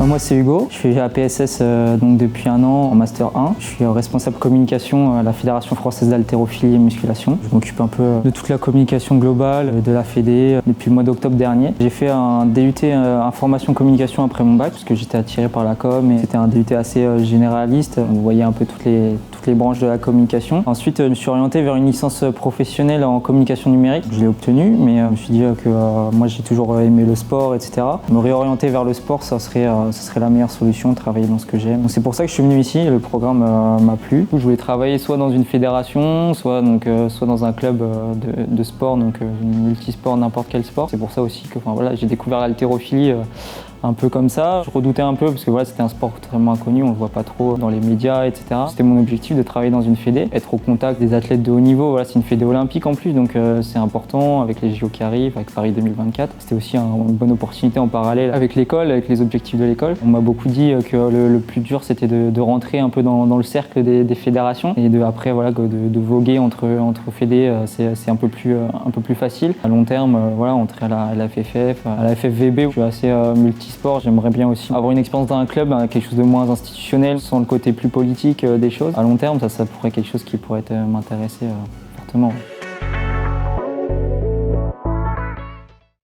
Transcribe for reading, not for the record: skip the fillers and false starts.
Moi c'est Hugo, je suis à PSS donc depuis un an en Master 1. Je suis responsable communication à la Fédération Française d'Haltérophilie et Musculation. Je m'occupe un peu de toute la communication globale de la Fédé depuis le mois d'octobre dernier. J'ai fait un DUT information communication après mon bac parce que j'étais attiré par la com et c'était un DUT assez généraliste. On voyait un peu toutes les branches de la communication. Ensuite je me suis orienté vers une licence professionnelle en communication numérique. Je l'ai obtenue mais je me suis dit que moi j'ai toujours aimé le sport, etc. Me réorienter vers le sport, ça serait la meilleure solution, travailler dans ce que j'aime. C'est pour ça que je suis venu ici, le programme m'a plu. Je voulais travailler soit dans une fédération, soit dans un club de sport, donc multisport, n'importe quel sport. C'est pour ça aussi que j'ai découvert l'haltérophilie un peu comme ça. Je redoutais un peu parce que c'était un sport totalement inconnu, on le voit pas trop dans les médias, etc. C'était mon objectif de travailler dans une fédé, être au contact des athlètes de haut niveau. C'est une fédé olympique en plus, donc c'est important avec les JO qui arrivent, avec Paris 2024. C'était aussi une bonne opportunité en parallèle avec l'école, avec les objectifs de l'école. On m'a beaucoup dit que le plus dur c'était de rentrer un peu dans le cercle des fédérations et après de voguer entre fédés, c'est un peu plus facile. À long terme, entrer à la FFF, à la FFVB, je suis assez multisport. J'aimerais bien aussi avoir une expérience dans un club, quelque chose de moins institutionnel, sans le côté plus politique des choses. À long terme, ça pourrait être quelque chose qui pourrait m'intéresser fortement.